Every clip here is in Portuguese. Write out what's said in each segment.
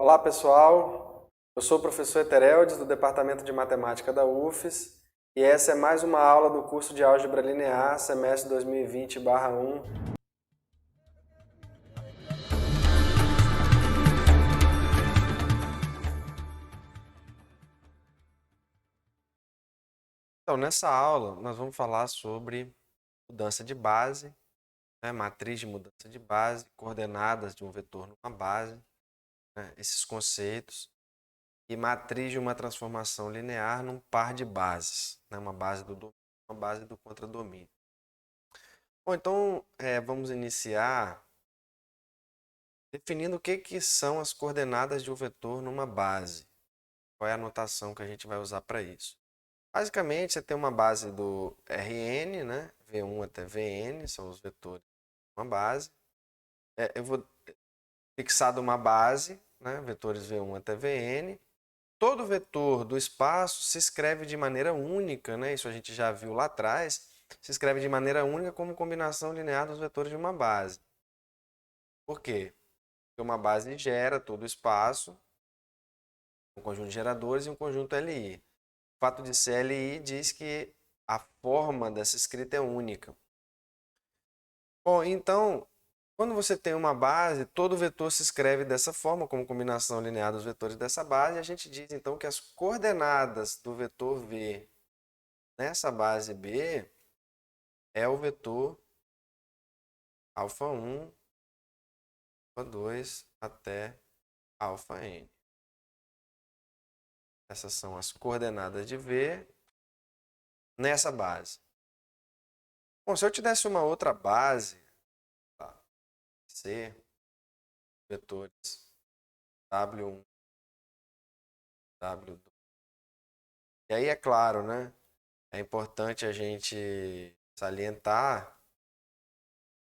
Olá pessoal, eu sou o professor Etereldes do Departamento de Matemática da UFES e essa é mais uma aula do curso de Álgebra Linear, semestre 2020/1. Então, nessa aula nós vamos falar sobre mudança de base, matriz de mudança de base, coordenadas de um vetor numa base, esses conceitos, e matriz de uma transformação linear num par de bases, uma base do domínio, uma base do contradomínio. Bom, então vamos iniciar definindo o que são as coordenadas de um vetor numa base. Qual é a notação que a gente vai usar para isso? Basicamente, você tem uma base do Rn, V1 até Vn, são os vetores de uma base. Eu vou fixar uma base, vetores V1 até Vn. Todo vetor do espaço se escreve de maneira única, isso a gente já viu lá atrás, se escreve de maneira única como combinação linear dos vetores de uma base. Por quê? Porque uma base gera todo o espaço, um conjunto de geradores e um conjunto LI. O fato de ser LI diz que a forma dessa escrita é única. Bom, então, quando você tem uma base, todo vetor se escreve dessa forma, como combinação linear dos vetores dessa base, e a gente diz então que as coordenadas do vetor V nessa base B é o vetor α1, α2 até αn. Essas são as coordenadas de V nessa base. Bom, se eu tivesse uma outra base, tá, C, vetores W1, W2. E aí é claro, é importante a gente salientar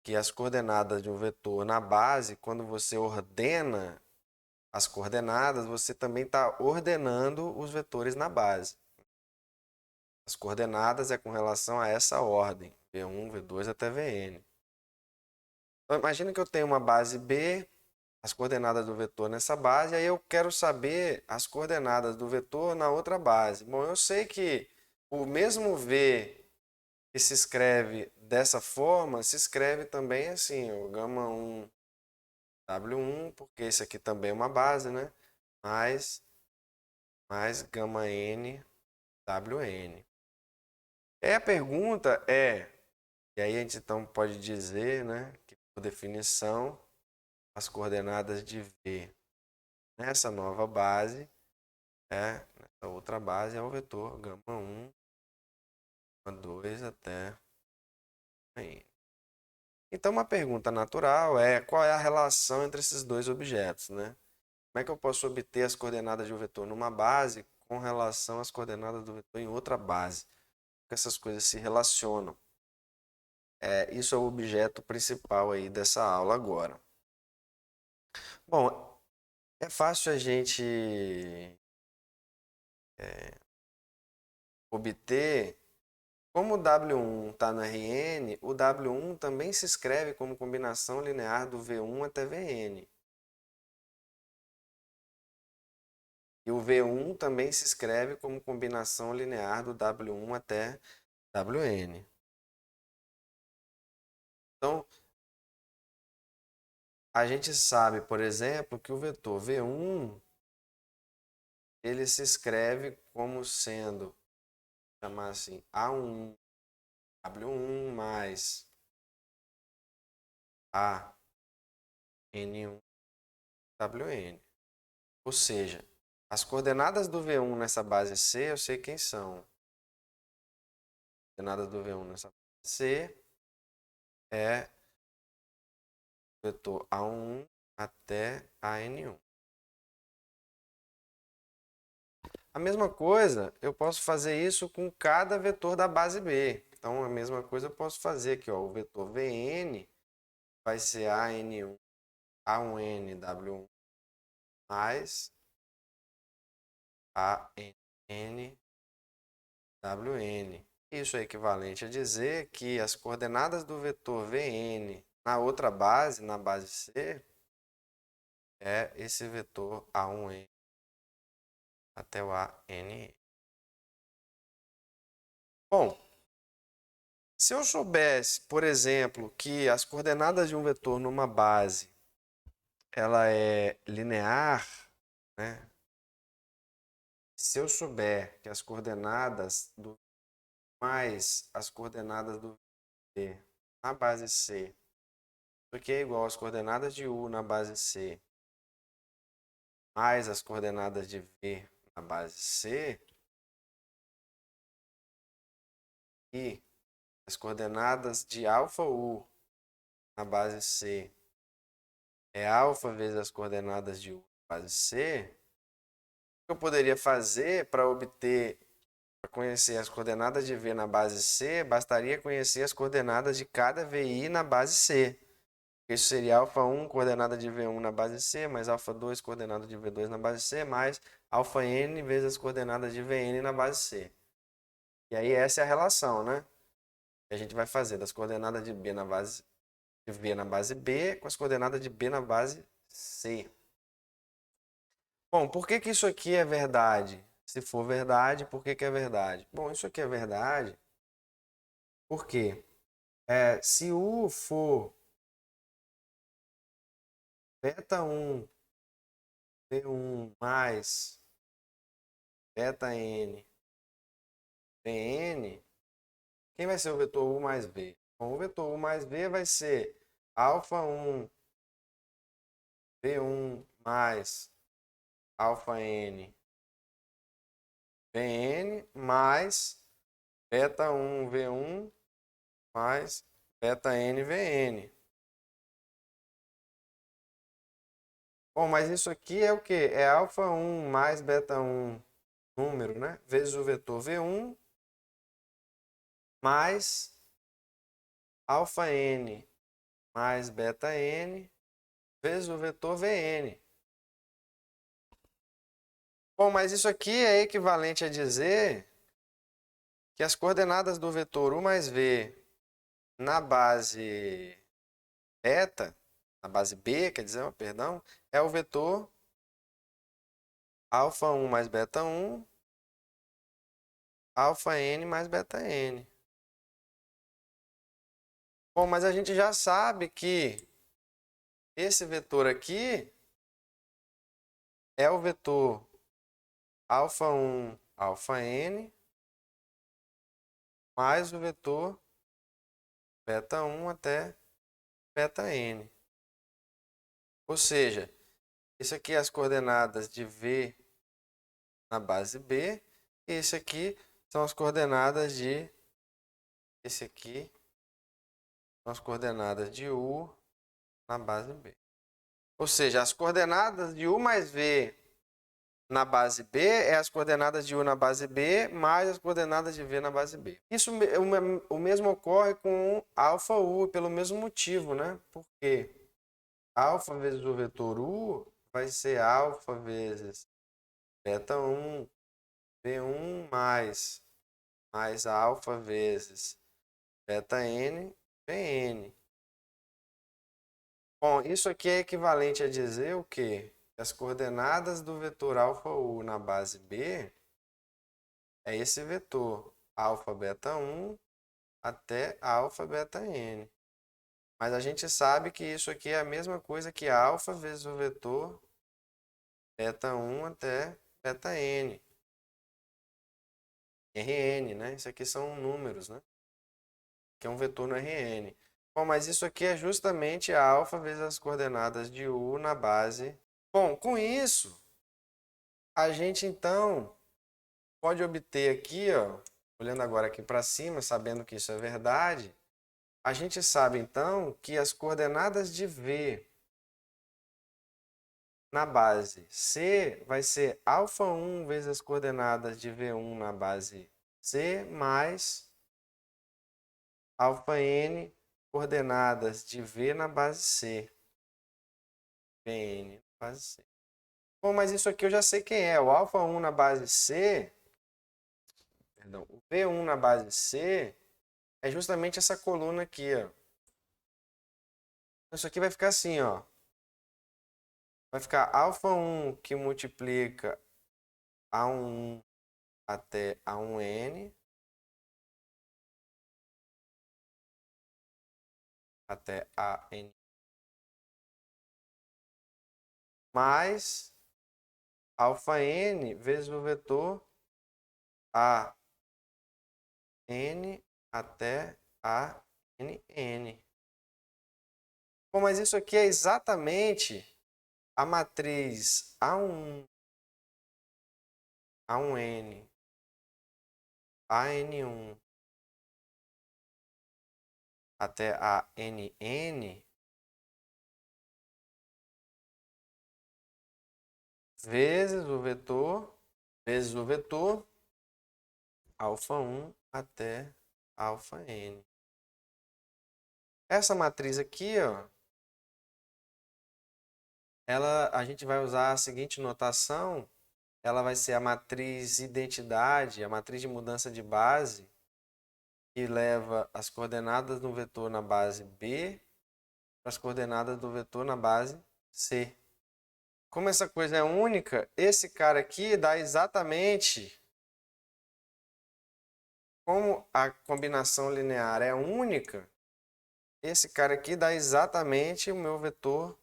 que as coordenadas de um vetor na base, quando você ordena as coordenadas, você também está ordenando os vetores na base. As coordenadas é com relação a essa ordem, V1, V2 até Vn. Então, imagina que eu tenho uma base B, as coordenadas do vetor nessa base, aí eu quero saber as coordenadas do vetor na outra base. Bom, eu sei que o mesmo V que se escreve dessa forma, se escreve também assim, o γ1 W1, porque esse aqui também é uma base, mais γn Wn. E a pergunta é, e aí a gente então pode dizer, que por definição, as coordenadas de V nessa nova base, nessa outra base é o vetor γ1, γ2 até n. Então, uma pergunta natural é qual é a relação entre esses dois objetos, Como é que eu posso obter as coordenadas de um vetor numa base com relação às coordenadas do vetor em outra base? Porque essas coisas se relacionam. Isso é o objeto principal aí dessa aula agora. Bom, é fácil a gente obter, como o W1 está no Rn, o W1 também se escreve como combinação linear do V1 até Vn. E o V1 também se escreve como combinação linear do W1 até Wn. Então, a gente sabe, por exemplo, que o vetor V1 ele se escreve como sendo, chamar assim, A1 W1 mais AN1 Wn. Ou seja, as coordenadas do V1 nessa base C, eu sei quem são. As coordenadas do V1 nessa base C é o vetor A1 até AN1. A mesma coisa, eu posso fazer isso com cada vetor da base B. Então, a mesma coisa eu posso fazer aqui, ó, o vetor Vn vai ser AN1, A1N, W1 mais ANN, Wn. Isso é equivalente a dizer que as coordenadas do vetor Vn na outra base, na base C, é esse vetor A1N até o ANN. Bom, se eu soubesse, por exemplo, que as coordenadas de um vetor numa base, ela é linear, né? Se eu souber que as coordenadas do mais as coordenadas do V na base C, porque é igual às coordenadas de U na base C, mais as coordenadas de V na base C, e as coordenadas de alfa U na base C é alfa vezes as coordenadas de U na base C, o que eu poderia fazer para obter, para conhecer as coordenadas de V na base C, bastaria conhecer as coordenadas de cada VI na base C. Isso seria α1, coordenada de V1 na base C, mais α2, coordenada de V2 na base C, mais αn vezes as coordenadas de Vn na base C. E aí essa é a relação, né? Que a gente vai fazer das coordenadas de B na base de V na base B com as coordenadas de B na base C. Bom, por que que isso aqui é verdade? Se for verdade, por que que é verdade? Bom, isso aqui é verdade porque se U for beta 1 V1 mais beta N Vn, quem vai ser o vetor U mais V? Bom, o vetor U mais V vai ser α1 V1 mais αn Vn mais beta 1 V1 mais beta N Vn. Bom, mas isso aqui é o que? É α1 mais beta 1 número, né? Vezes o vetor V1 mais αn mais beta N vezes o vetor Vn. Bom, mas isso aqui é equivalente a dizer que as coordenadas do vetor U mais V na base beta, na base B, quer dizer, perdão, é o vetor α1 mais beta 1, αn mais beta N. Bom, mas a gente já sabe que esse vetor aqui é o vetor α1 αn mais o vetor beta 1 até beta N. Ou seja, isso aqui é as coordenadas de V na base B, e esse aqui são as coordenadas de esse aqui são as coordenadas de U na base B. Ou seja, as coordenadas de U mais V na base B é as coordenadas de U na base B mais as coordenadas de V na base B. Isso o mesmo ocorre com alfa U pelo mesmo motivo, né? Porque alfa vezes o vetor U vai ser alfa vezes beta 1 V1 mais alfa vezes beta N Vn. Bom, isso aqui é equivalente a dizer o quê? Que as coordenadas do vetor alfa U na base B é esse vetor alfa beta 1 até alfa beta N. Mas a gente sabe que isso aqui é a mesma coisa que alfa vezes o vetor beta 1 até beta N. Rn, né? Isso aqui são números, né? Que é um vetor no Rn. Bom, mas isso aqui é justamente a alfa vezes as coordenadas de U na base. Bom, com isso, a gente então pode obter aqui, ó, olhando agora aqui para cima, sabendo que isso é verdade, a gente sabe então que as coordenadas de V na base C vai ser α1 vezes as coordenadas de V1 na base C mais αn coordenadas de V na base C. Vn na base C. Bom, mas isso aqui eu já sei quem é. O α1 na base C, perdão, o V1 na base C é justamente essa coluna aqui, ó. Isso aqui vai ficar assim, ó. Vai ficar alfa1 que multiplica A1 até A1N até AN mais alfa N vezes o vetor AN até ANN. Bom, mas isso aqui é exatamente a matriz A1N, AN1 até ANN vezes o vetor alfa1 até alfa N. Essa matriz aqui, ó, a gente vai usar a seguinte notação, ela vai ser a matriz identidade, a matriz de mudança de base, que leva as coordenadas do vetor na base B para as coordenadas do vetor na base C. Como essa coisa é única, esse cara aqui dá exatamente, como a combinação linear é única, esse cara aqui dá exatamente o meu vetor,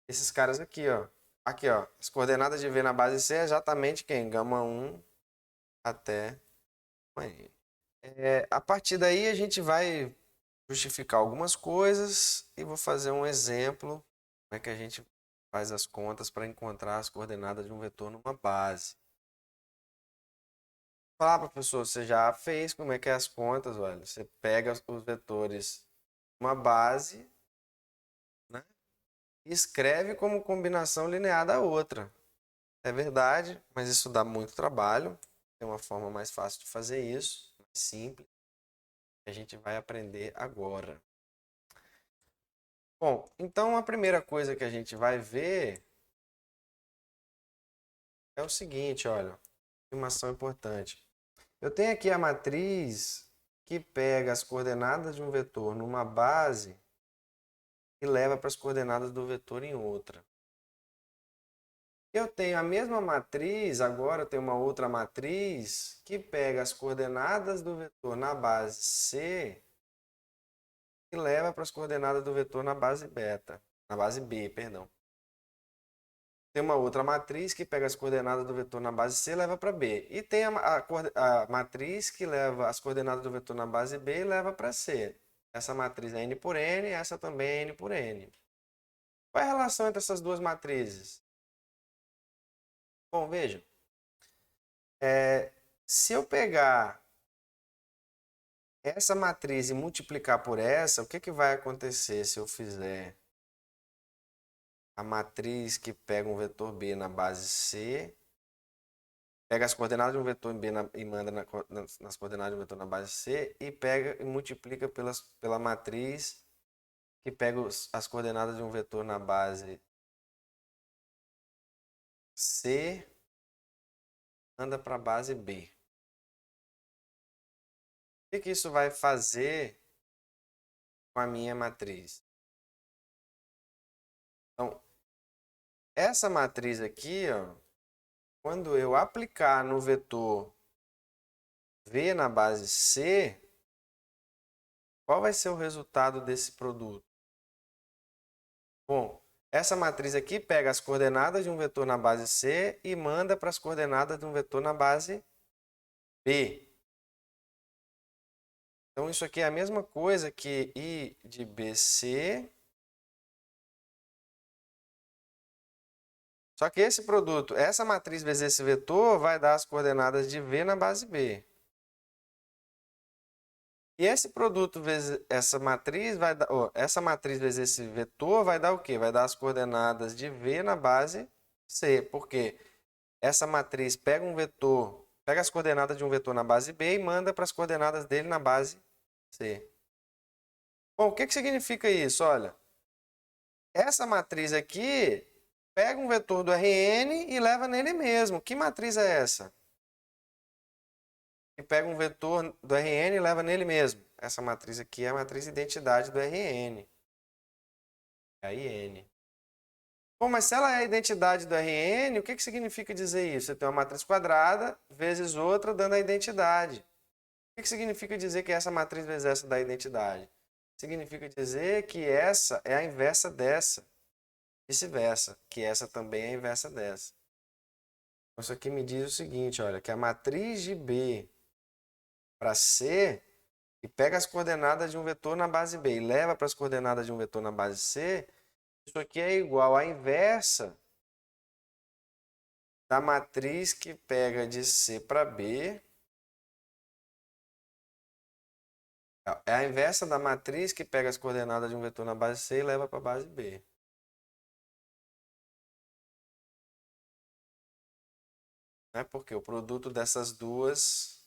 esses caras aqui, ó. Aqui, ó, as coordenadas de V na base C é exatamente quem? Gama1 até N. A partir daí a gente vai justificar algumas coisas e vou fazer um exemplo como é que a gente faz as contas para encontrar as coordenadas de um vetor numa base. Fala, professor, você já fez como é que é as contas, olha, você pega os vetores uma base, né, e escreve como combinação linear da outra. É verdade, mas isso dá muito trabalho. Tem uma forma mais fácil de fazer isso, mais simples, que a gente vai aprender agora. Bom, então a primeira coisa que a gente vai ver é o seguinte, olha, informação importante. Eu tenho aqui a matriz que pega as coordenadas de um vetor numa base e leva para as coordenadas do vetor em outra. Eu tenho a mesma matriz, agora eu tenho uma outra matriz que pega as coordenadas do vetor na base C e leva para as coordenadas do vetor na base beta, na base B, perdão. Tem uma outra matriz que pega as coordenadas do vetor na base C e leva para B. E tem a matriz que leva as coordenadas do vetor na base B e leva para C. Essa matriz é N por N, essa também é N por N. Qual é a relação entre essas duas matrizes? Bom, veja. Se eu pegar essa matriz e multiplicar por essa, o que vai acontecer se eu fizer a matriz que pega um vetor B na base C, pega as coordenadas de um vetor B e manda nas coordenadas de um vetor na base C e pega e multiplica pela matriz que pega as coordenadas de um vetor na base C, manda para a base B. O que isso vai fazer com a minha matriz? Então, essa matriz aqui, ó, quando eu aplicar no vetor V na base C, qual vai ser o resultado desse produto? Bom, essa matriz aqui pega as coordenadas de um vetor na base C e manda para as coordenadas de um vetor na base B. Então, isso aqui é a mesma coisa que I de BC. Só que esse produto, essa matriz vezes esse vetor, vai dar as coordenadas de V na base B. E esse produto vezes essa matriz vai dar, essa matriz vezes esse vetor vai dar o quê? Vai dar as coordenadas de V na base C. Por quê? Essa matriz pega um vetor, pega as coordenadas de um vetor na base B e manda para as coordenadas dele na base C. Bom, o que significa isso? Olha, essa matriz aqui pega um vetor do Rn e leva nele mesmo. Que matriz é essa? Que pega um vetor do Rn e leva nele mesmo. Essa matriz aqui é a matriz identidade do Rn. É a IN. Bom, mas se ela é a identidade do RN, o que significa dizer isso? Você tem uma matriz quadrada vezes outra dando a identidade. O que significa dizer que essa matriz vezes essa dá a identidade? Significa dizer que essa é a inversa dessa, vice-versa, que essa também é a inversa dessa. Então, isso aqui me diz o seguinte, olha, que a matriz de B para C, e pega as coordenadas de um vetor na base B e leva para as coordenadas de um vetor na base C, isso aqui é igual à inversa da matriz que pega de C para B. É a inversa da matriz que pega as coordenadas de um vetor na base C e leva para a base B. Né? Porque o produto dessas duas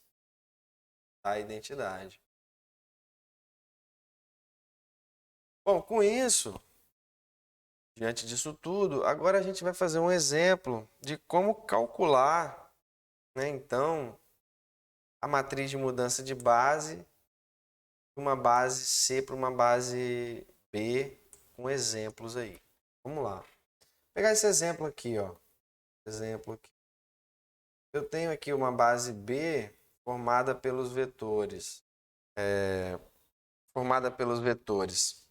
dá a identidade. Bom, com isso, diante disso tudo, agora a gente vai fazer um exemplo de como calcular, né, então, a matriz de mudança de base de uma base C para uma base B, com exemplos aí. Vamos lá. Vou pegar esse exemplo aqui, ó. Exemplo aqui. Eu tenho aqui uma base B formada pelos vetores. Formada pelos vetores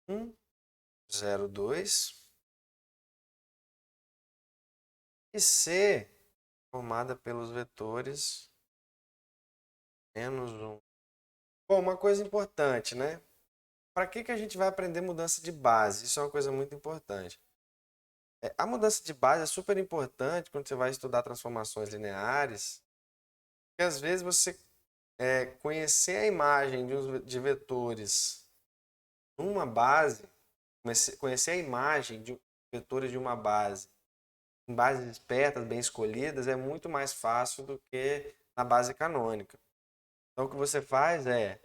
1, 0, 2. E C formada pelos vetores -1. Bom, uma coisa importante, né? Para que a gente vai aprender mudança de base? Isso é uma coisa muito importante. A mudança de base é super importante quando você vai estudar transformações lineares, porque às vezes você conhecer a imagem de vetores numa base, conhecer a imagem de vetores de uma base em bases espertas, bem escolhidas, é muito mais fácil do que na base canônica. Então, o que você faz é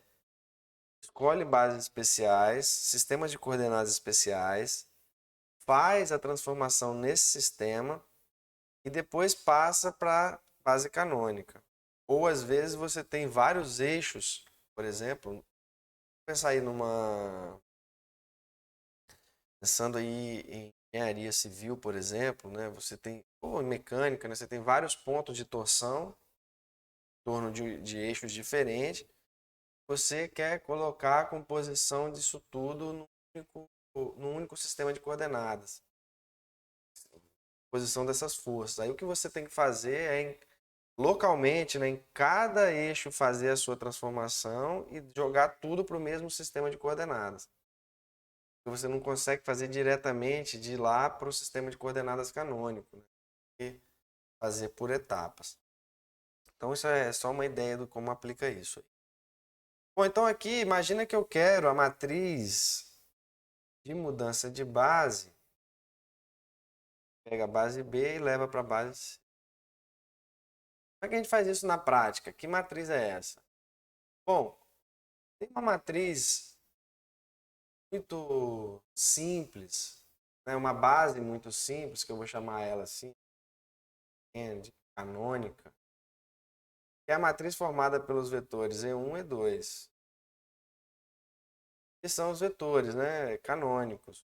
escolhe bases especiais, sistemas de coordenadas especiais, faz a transformação nesse sistema e depois passa para base canônica. Ou às vezes você tem vários eixos, por exemplo, pensar aí pensando aí em engenharia civil, por exemplo, né? Você tem, ou em mecânica, né? Você tem vários pontos de torção em torno de eixos diferentes. Você quer colocar a composição disso tudo num único sistema de coordenadas. Posição dessas forças. Aí o que você tem que fazer é localmente, né, em cada eixo fazer a sua transformação e jogar tudo para o mesmo sistema de coordenadas. Você não consegue fazer diretamente de lá para o sistema de coordenadas canônico, né? E fazer por etapas. Então isso é só uma ideia de como aplica isso. Bom, então aqui imagina que eu quero a matriz de mudança de base, pega a base B e leva para a base C. Como é que a gente faz isso na prática? Que matriz é essa? Bom, tem uma matriz muito simples, né? Uma base muito simples, que eu vou chamar ela assim, de canônica, que é a matriz formada pelos vetores E1 e E2, que são os vetores, né, canônicos.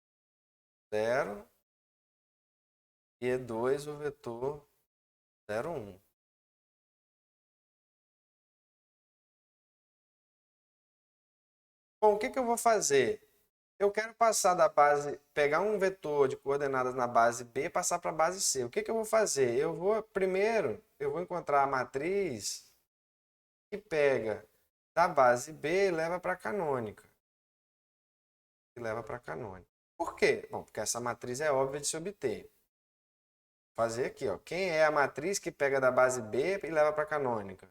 0 e E2 o vetor 0, 1. Bom, o que eu vou fazer? Eu quero passar da base, pegar um vetor de coordenadas na base B e passar para a base C. O que eu vou fazer? Eu vou encontrar a matriz que pega da base B e leva para a canônica. Por quê? Bom, porque essa matriz é óbvia de se obter. Vou fazer aqui, ó. Quem é a matriz que pega da base B e leva para a canônica?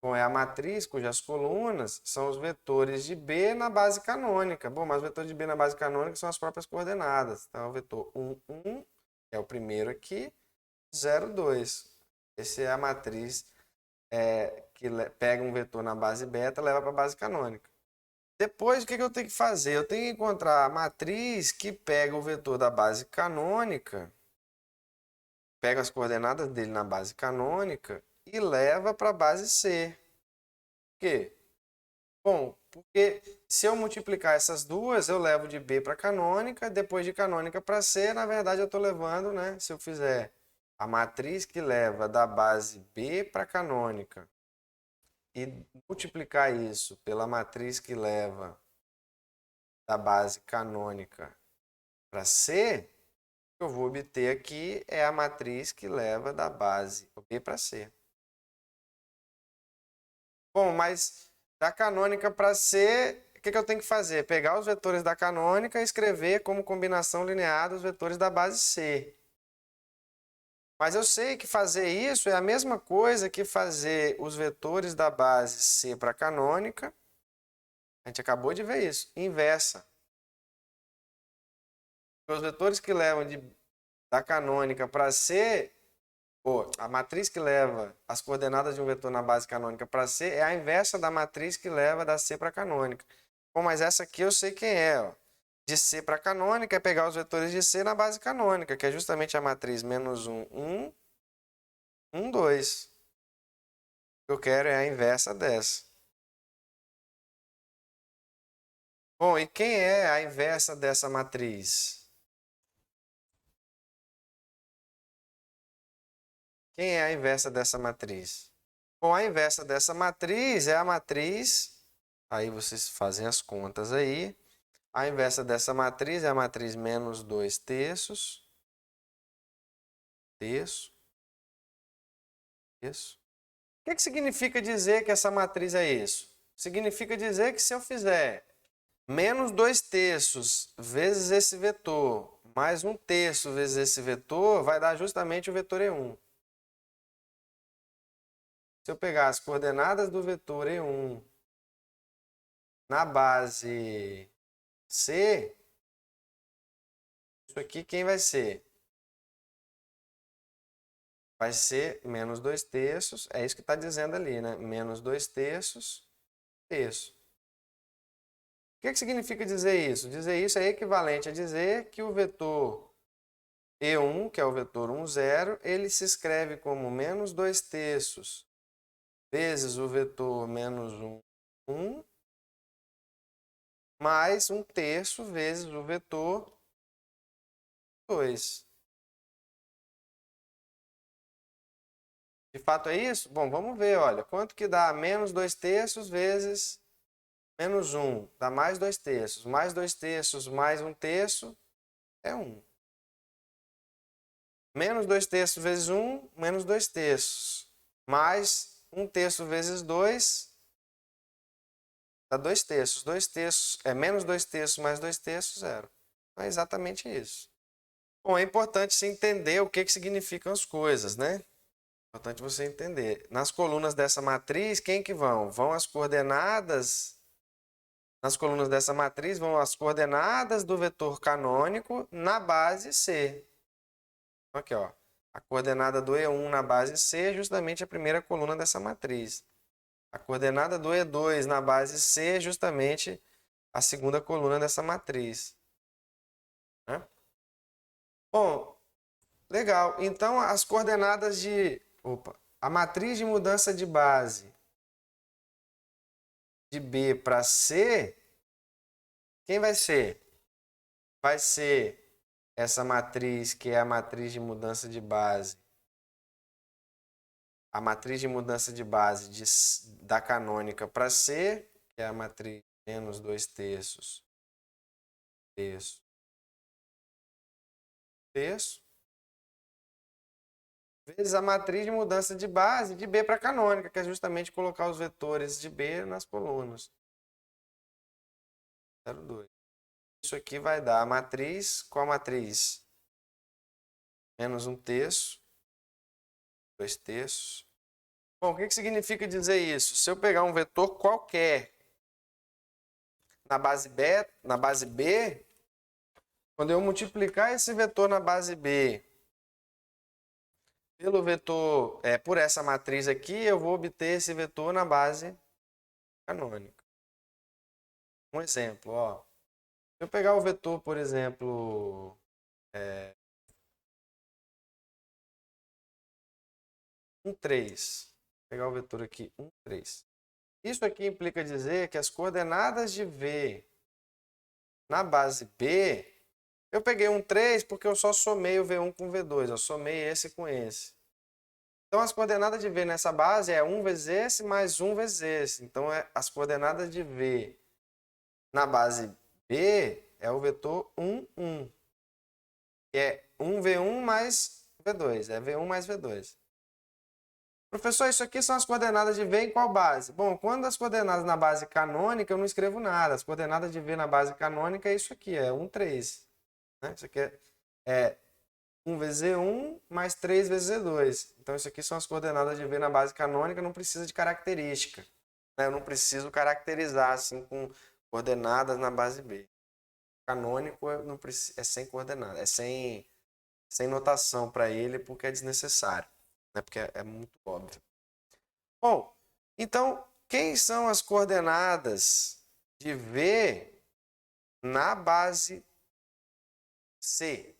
Bom, é a matriz cujas colunas são os vetores de B na base canônica. Bom, mas os vetores de B na base canônica são as próprias coordenadas. Então, o vetor 1, 1 é o primeiro aqui, 0, 2. Essa é a matriz que pega um vetor na base beta e leva para a base canônica. Depois, o que eu tenho que fazer? Eu tenho que encontrar a matriz que pega o vetor da base canônica, pega as coordenadas dele na base canônica e leva para a base C. Por quê? Bom, porque se eu multiplicar essas duas, eu levo de B para canônica, depois de canônica para C, na verdade eu estou levando, né? Se eu fizer a matriz que leva da base B para canônica e multiplicar isso pela matriz que leva da base canônica para C, o que eu vou obter aqui é a matriz que leva da base B para C. Bom, mas da canônica para C, o que eu tenho que fazer? Pegar os vetores da canônica e escrever como combinação linear os vetores da base C. Mas eu sei que fazer isso é a mesma coisa que fazer os vetores da base C para canônica. A gente acabou de ver isso, inversa. Os vetores que levam da canônica para C, a matriz que leva as coordenadas de um vetor na base canônica para C é a inversa da matriz que leva da C para canônica. Bom, mas essa aqui eu sei quem é. Ó. De C para canônica é pegar os vetores de C na base canônica, que é justamente a matriz menos 1, 1, 1, 2. O que eu quero é a inversa dessa. Bom, e quem é a inversa dessa matriz? Quem é a inversa dessa matriz? Bom, a inversa dessa matriz é a matriz... Aí vocês fazem as contas aí. A inversa dessa matriz é a matriz menos 2 terços. Terço. Isso. O que significa dizer que essa matriz é isso? Significa dizer que se eu fizer menos 2 terços vezes esse vetor, mais 1 terço vezes esse vetor, vai dar justamente o vetor E1. Se eu pegar as coordenadas do vetor E1 na base C, isso aqui quem vai ser? Vai ser menos 2 terços, é isso que está dizendo ali, né? Menos 2 terços, terço. O que significa dizer isso? Dizer isso é equivalente a dizer que o vetor E1, que é o vetor 1, 0, ele se escreve como menos 2 terços vezes o vetor menos 1, 1, mais 1 terço vezes o vetor 2. De fato é isso? Bom, vamos ver, olha. Quanto que dá menos 2 terços vezes menos 1? Dá mais 2 terços. Mais 2 terços mais 1 terço é 1. Menos 2 terços vezes 1, menos 2 terços. Mais 1 terço vezes 2, dá 2 terços. 2 terços é menos 2 terços mais 2 terços, 0. É exatamente isso. Bom, é importante se entender o que significam as coisas, né? É importante você entender. Nas colunas dessa matriz, quem que vão? Vão as coordenadas. Nas colunas dessa matriz vão as coordenadas do vetor canônico na base C. Aqui, ó. A coordenada do E1 na base C é justamente a primeira coluna dessa matriz. A coordenada do E2 na base C é justamente a segunda coluna dessa matriz. Né? Bom, legal. Então, as coordenadas de... a matriz de mudança de base de B para C, quem vai ser? Vai ser essa matriz que é a matriz de mudança de base. A matriz de mudança de base da canônica para C, que é a matriz menos 2 terços, terço, terço, vezes a matriz de mudança de base de B para canônica, que é justamente colocar os vetores de B nas colunas. 0,2. Isso aqui vai dar a matriz, qual a matriz? Menos 1 terço, 2 terços. Bom, o que significa dizer isso? Se eu pegar um vetor qualquer na base B, quando eu multiplicar esse vetor na base B pelo vetor, por essa matriz aqui, eu vou obter esse vetor na base canônica. Um exemplo, ó. Se eu pegar o vetor, por exemplo, 1, 3. Vou pegar o vetor aqui, 1, 3. Isso aqui implica dizer que as coordenadas de V na base B, eu peguei um 3 porque eu só somei o V1 com o V2, eu somei esse com esse. Então, as coordenadas de V nessa base é 1 vezes esse mais 1 vezes esse. Então, as coordenadas de V na base B é o vetor 1, 1. Que é 1V1 mais V2. É V1 mais V2. Professor, isso aqui são as coordenadas de V em qual base? Bom, quando as coordenadas na base canônica, eu não escrevo nada. As coordenadas de V na base canônica é isso aqui, é 1, 3. Né? Isso aqui é 1 vezes Z1 mais 3 vezes Z2. Então, isso aqui são as coordenadas de V na base canônica, não precisa de característica. Né? Eu não preciso caracterizar assim com coordenadas na base B. Canônico não precisa, é sem coordenada, é sem notação para ele, porque é desnecessário. Né? Porque é muito óbvio. Bom, então, quem são as coordenadas de V na base C?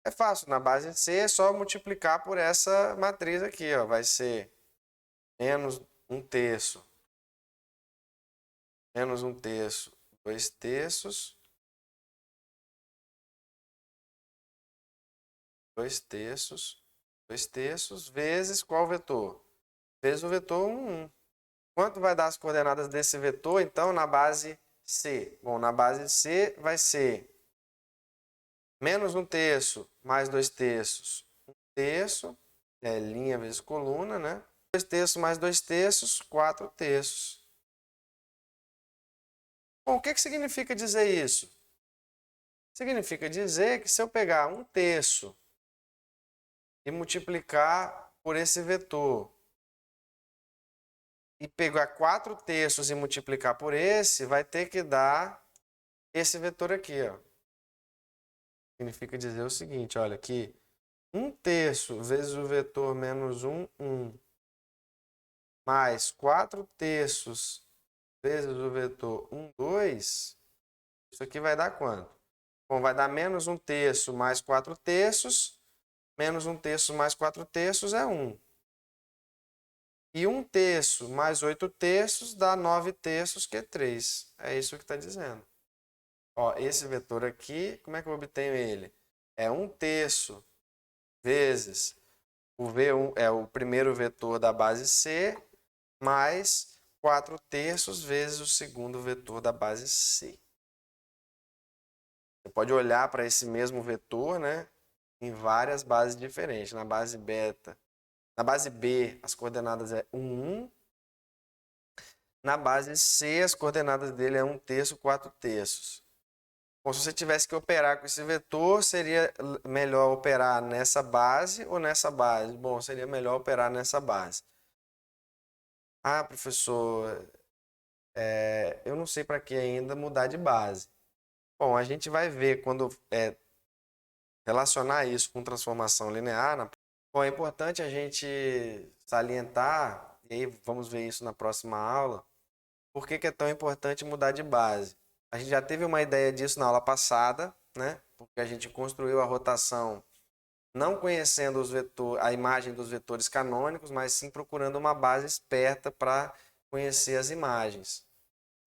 É fácil, na base C é só multiplicar por essa matriz aqui, ó. Vai ser menos 1/3, menos 1/3, 2/3, 2/3, 2/3, vezes qual vetor? Vezes o vetor 1, 1. Quanto vai dar as coordenadas desse vetor, então, na base C? Bom, na base C vai ser menos 1/3 mais 2/3, 1/3, é linha vezes coluna, né? 2/3 mais 2/3, 4/3. Bom, o que significa dizer isso? Significa dizer que se eu pegar 1/3 e multiplicar por esse vetor e pegar 4/3 e multiplicar por esse, vai ter que dar esse vetor aqui, ó. Significa dizer o seguinte, olha aqui, 1/3 vezes o vetor menos 1, 1, mais 4/3 vezes o vetor 1, 2, isso aqui vai dar quanto? Bom, vai dar menos 1/3 mais 4/3, menos 1/3 mais 4/3 é 1. E 1/3 mais 8/3 dá 9/3, que é 3. É isso que está dizendo. Ó, esse vetor aqui, como é que eu obtenho ele? É 1/3 vezes o V1, é o primeiro vetor da base C, mais 4/3 vezes o segundo vetor da base C. Você pode olhar para esse mesmo vetor, né, em várias bases diferentes. Na base beta, na base B, as coordenadas é 1, 1. Na base C, as coordenadas dele é 1/3, 4/3. Bom, se você tivesse que operar com esse vetor, seria melhor operar nessa base ou nessa base? Bom, seria melhor operar nessa base. Ah, professor, eu não sei para que ainda mudar de base. Bom, a gente vai ver quando relacionar isso com transformação linear. Bom, é importante a gente salientar, e aí vamos ver isso na próxima aula, por que é tão importante mudar de base. A gente já teve uma ideia disso na aula passada, né? Porque a gente construiu a rotação não conhecendo a imagem dos vetores canônicos, mas sim procurando uma base esperta para conhecer as imagens.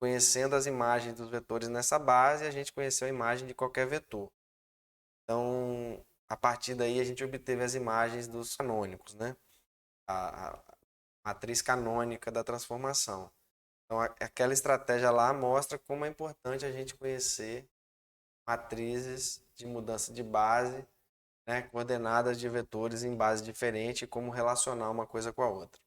Conhecendo as imagens dos vetores nessa base, a gente conheceu a imagem de qualquer vetor. Então, a partir daí, a gente obteve as imagens dos canônicos, né? A matriz canônica da transformação. Então, aquela estratégia lá mostra como é importante a gente conhecer matrizes de mudança de base, né, coordenadas de vetores em base diferente e como relacionar uma coisa com a outra.